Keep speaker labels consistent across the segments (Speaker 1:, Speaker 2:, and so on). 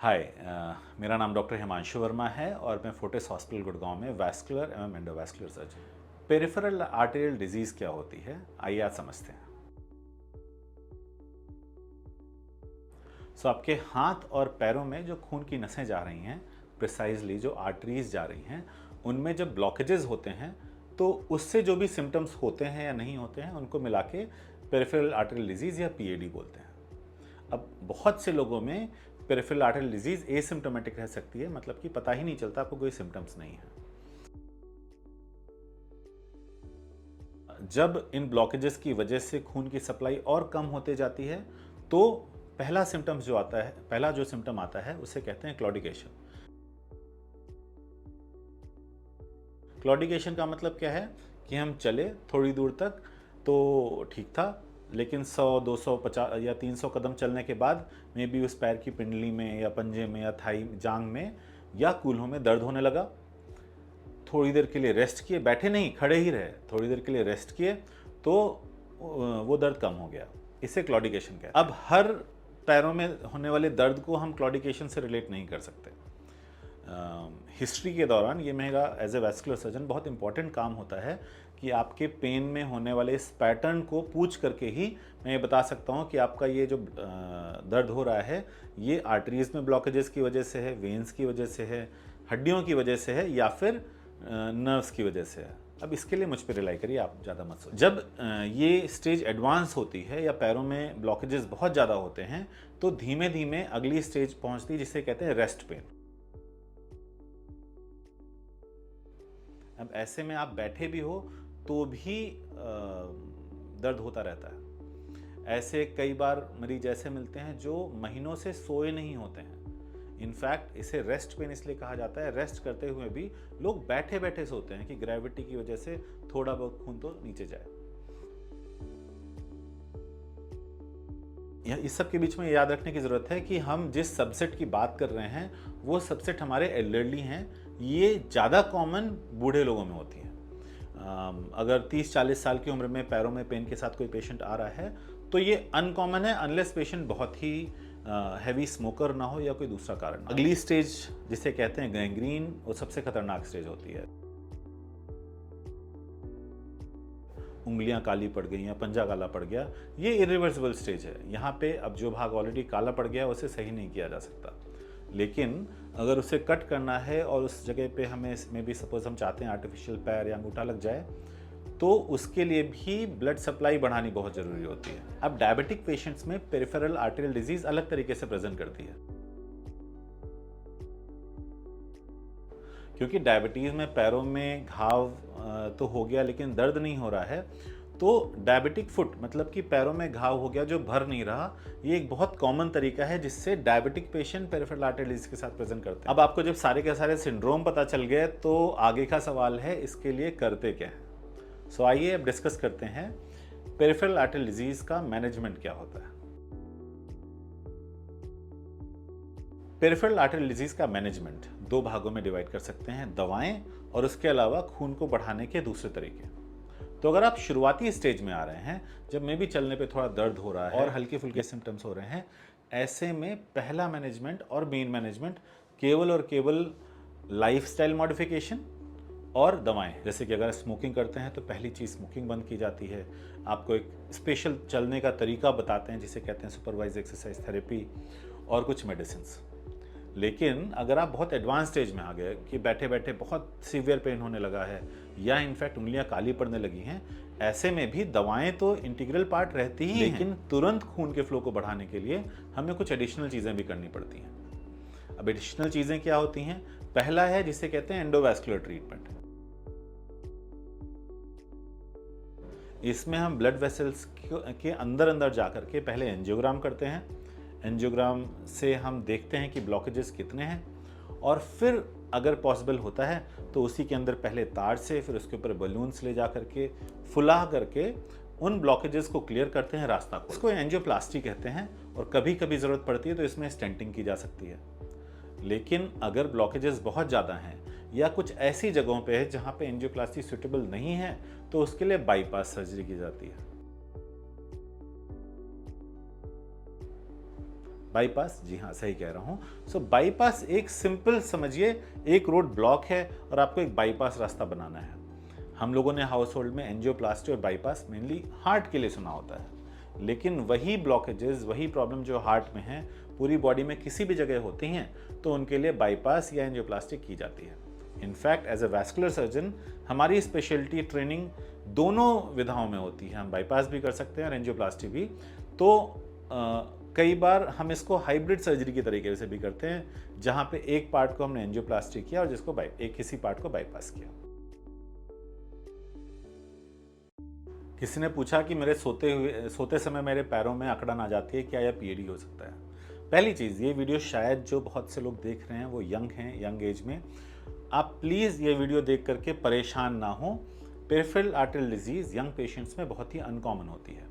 Speaker 1: हाय, मेरा नाम डॉक्टर हिमांशु वर्मा है और मैं फोर्टिस हॉस्पिटल गुड़गांव में वैस्कुलर एवं endovascular surgeon. Peripheral arterial disease क्या होती है, आइए आज समझते हैं। आपके हाथ और पैरों में जो खून की नसें जा रही हैं, प्रिसाइजली जो आर्टरीज जा रही हैं, उनमें जब ब्लॉकेजेस होते हैं तो उससे जो भी सिम्टम्स होते हैं या नहीं होते हैं उनको मिला के पेरिफेरल आर्टेरियल डिजीज़ या पीएडी बोलते हैं। अब बहुत से लोगों में पेरिफेरल आर्टेरियल डिजीज एसिम्प्टोमेटिक रह सकती है, मतलब कि पता ही नहीं चलता, आपको कोई सिम्टम्स नहीं है। जब इन ब्लॉकेजेस की वजह से खून की सप्लाई और कम होते जाती है तो पहला जो सिम्टम आता है उसे कहते हैं क्लॉडिकेशन। क्लॉडिकेशन का मतलब क्या है कि हम चले थोड़ी दूर तक तो ठीक था, लेकिन 100, 200, 50 या 300 कदम चलने के बाद मे बी उस पैर की पिंडली में या पंजे में या थाई जांग में या कूल्हों में दर्द होने लगा। थोड़ी देर के लिए रेस्ट किए, बैठे नहीं खड़े ही रहे, थोड़ी देर के लिए रेस्ट किए तो वो दर्द कम हो गया। इसे क्लॉडिकेशन कहते हैं। अब हर पैरों में होने वाले दर्द को हम क्लॉडिकेशन से रिलेट नहीं कर सकते। हिस्ट्री के दौरान ये मेरा एज ए वैस्कुलर सर्जन बहुत इंपॉर्टेंट काम होता है कि आपके पेन में होने वाले इस पैटर्न को पूछ करके ही मैं ये बता सकता हूँ कि आपका ये जो दर्द हो रहा है ये आर्टरीज में ब्लॉकेजेस की वजह से है, वेन्स की वजह से है, हड्डियों की वजह से है या फिर नर्व्स की वजह से है। अब इसके लिए मुझ पर रिलाई करिए, आप ज़्यादा मत सोचिए। जब ये स्टेज एडवांस होती है या पैरों में ब्लॉकेजेस बहुत ज़्यादा होते हैं तो धीमे धीमे अगली स्टेज पहुँचती है जिसे कहते हैं रेस्ट पेन। अब ऐसे में आप बैठे भी हो तो भी दर्द होता रहता है। ऐसे कई बार मरीज ऐसे मिलते हैं जो महीनों से सोए नहीं होते हैं। इनफैक्ट इसे रेस्ट पेन इसलिए कहा जाता है, रेस्ट करते हुए भी लोग बैठे बैठे सोते हैं कि ग्रेविटी की वजह से थोड़ा बहुत खून तो नीचे जाए। इस सब के बीच में याद रखने की ज़रूरत है कि हम जिस सबसेट की बात कर रहे हैं वो सबसेट हमारे एल्डरली हैं। ये ज़्यादा कॉमन बूढ़े लोगों में होती है। अगर 30-40 साल की उम्र में पैरों में पेन के साथ कोई पेशेंट आ रहा है तो ये अनकॉमन है, अनलेस पेशेंट बहुत ही हैवी स्मोकर ना हो या कोई दूसरा कारण ना हो। अगली स्टेज जिसे कहते हैं गैंग्रीन, वो सबसे खतरनाक स्टेज होती है। उंगलियां काली पड़ गई या पंजा काला पड़ गया, ये इरिवर्सिबल स्टेज है। यहाँ पे अब जो भाग ऑलरेडी काला पड़ गया उसे सही नहीं किया जा सकता, लेकिन अगर उसे कट करना है और उस जगह पे हमें इसमें भी सपोज हम चाहते हैं आर्टिफिशियल पैर या अंगूठा लग जाए तो उसके लिए भी ब्लड सप्लाई बढ़ानी बहुत ज़रूरी होती है। अब डायबिटिक पेशेंट्स में पेरिफेरल आर्टेरियल डिजीज़ अलग तरीके से प्रेजेंट करती है, क्योंकि डायबिटीज़ में पैरों में घाव तो हो गया लेकिन दर्द नहीं हो रहा है, तो डायबिटिक फुट मतलब कि पैरों में घाव हो गया जो भर नहीं रहा, ये एक बहुत कॉमन तरीका है जिससे diabetic patient peripheral arterial disease के साथ प्रेजेंट करते हैं। अब आपको जब सारे के सारे सिंड्रोम पता चल गए तो आगे का सवाल है इसके लिए करते क्या है। आइए अब डिस्कस करते हैं पेरिफेरल आर्टेरियल डिजीज का मैनेजमेंट क्या होता है। पेरिफेरल आर्टेरियल डिजीज का मैनेजमेंट दो भागों में डिवाइड कर सकते हैं, दवाएं और उसके अलावा खून को बढ़ाने के दूसरे तरीके। तो अगर आप शुरुआती स्टेज में आ रहे हैं, जब में भी चलने पे थोड़ा दर्द हो रहा है और हल्के फुल्के सिम्टम्स हो रहे हैं, ऐसे में पहला मैनेजमेंट और मेन मैनेजमेंट केवल और केवल लाइफस्टाइल मॉडिफिकेशन और दवाएं। जैसे कि अगर स्मोकिंग करते हैं तो पहली चीज़ स्मोकिंग बंद की जाती है। आपको एक स्पेशल चलने का तरीका बताते हैं जिसे कहते हैं सुपरवाइज एक्सरसाइज थेरेपी और कुछ मेडिसिन्स। लेकिन अगर आप बहुत एडवांस स्टेज में आ गए कि बैठे बैठे बहुत सीवियर पेन होने लगा है या इनफैक्ट उंगलियां काली पड़ने लगी हैं, ऐसे में भी दवाएं तो इंटीग्रल पार्ट रहती ही हैं, लेकिन तुरंत खून के फ्लो को बढ़ाने के लिए हमें कुछ एडिशनल चीज़ें भी करनी पड़ती हैं। अब एडिशनल चीज़ें क्या होती हैं? पहला है जिसे कहते हैं एंडोवैस्कुलर ट्रीटमेंट। इसमें हम ब्लड वेसल्स के अंदर अंदर जाकर के पहले एंजियोग्राम करते हैं। एंजियोग्राम से हम देखते हैं कि ब्लॉकेजेस कितने हैं और फिर अगर पॉसिबल होता है तो उसी के अंदर पहले तार से, फिर उसके ऊपर बलून्स ले जा करके फुला करके उन ब्लॉकेजेस को क्लियर करते हैं, रास्ता को। इसको एंजियोप्लास्टी कहते हैं और कभी कभी ज़रूरत पड़ती है तो इसमें स्टेंटिंग की जा सकती है। लेकिन अगर ब्लॉकेजेस बहुत ज़्यादा हैं या कुछ ऐसी जगहों पे है जहाँ पे एंजियोप्लास्टी सूटेबल नहीं है तो उसके लिए बाईपास सर्जरी की जाती है। बाईपास, जी हाँ सही कह रहा हूँ। सो बाईपास एक सिंपल समझिए, एक रोड ब्लॉक है और आपको एक बाईपास रास्ता बनाना है। हम लोगों ने हाउस होल्ड में एंजियोप्लास्टी और बाईपास मेनली हार्ट के लिए सुना होता है, लेकिन वही ब्लॉकेजेस, वही प्रॉब्लम जो हार्ट में है पूरी बॉडी में किसी भी जगह होती हैं तो उनके लिए बाईपास या एंजियोप्लास्टी की जाती है। In fact as a vascular surgeon हमारी स्पेशलिटी ट्रेनिंग दोनों विधाओं में होती है, हम बाईपास भी कर सकते हैं और एंजियोप्लास्टी भी। तो कई बार हम इसको हाइब्रिड सर्जरी के तरीके से भी करते हैं, जहां पे एक पार्ट को हमने एंजियोप्लास्टी किया और जिसको किसी पार्ट को बाईपास किया। किसी ने पूछा कि मेरे सोते समय मेरे पैरों में अकड़न आ जाती है, क्या यह पीएडी हो सकता है? पहली चीज़, ये वीडियो शायद जो बहुत से लोग देख रहे हैं वो यंग हैं, यंग एज में। आप प्लीज़ ये वीडियो देख करके परेशान ना हो। Peripheral arterial disease young patients में बहुत ही अनकॉमन होती है,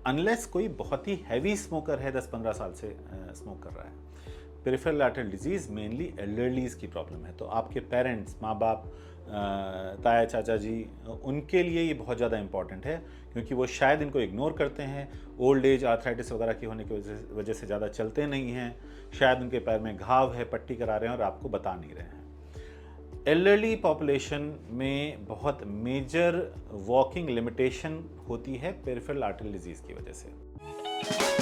Speaker 1: अनलेस कोई बहुत ही हैवी स्मोकर है, 10-15 साल से स्मोक कर रहा है। Peripheral arterial disease mainly elderlies की प्रॉब्लम है, तो आपके पेरेंट्स, माँ बाप, ताया चाचा जी, उनके लिए ये बहुत ज़्यादा इंपॉर्टेंट है, क्योंकि वो शायद इनको इग्नोर करते हैं, ओल्ड एज आर्थराइटिस वगैरह की होने की वजह से ज़्यादा चलते नहीं हैं, शायद उनके पैर में घाव है, पट्टी करा रहे हैं और आपको बता नहीं रहे हैं। एल्डरली पॉपुलेशन में बहुत मेजर वॉकिंग लिमिटेशन होती है पेरिफेरल आर्टरियल डिजीज़ की वजह से।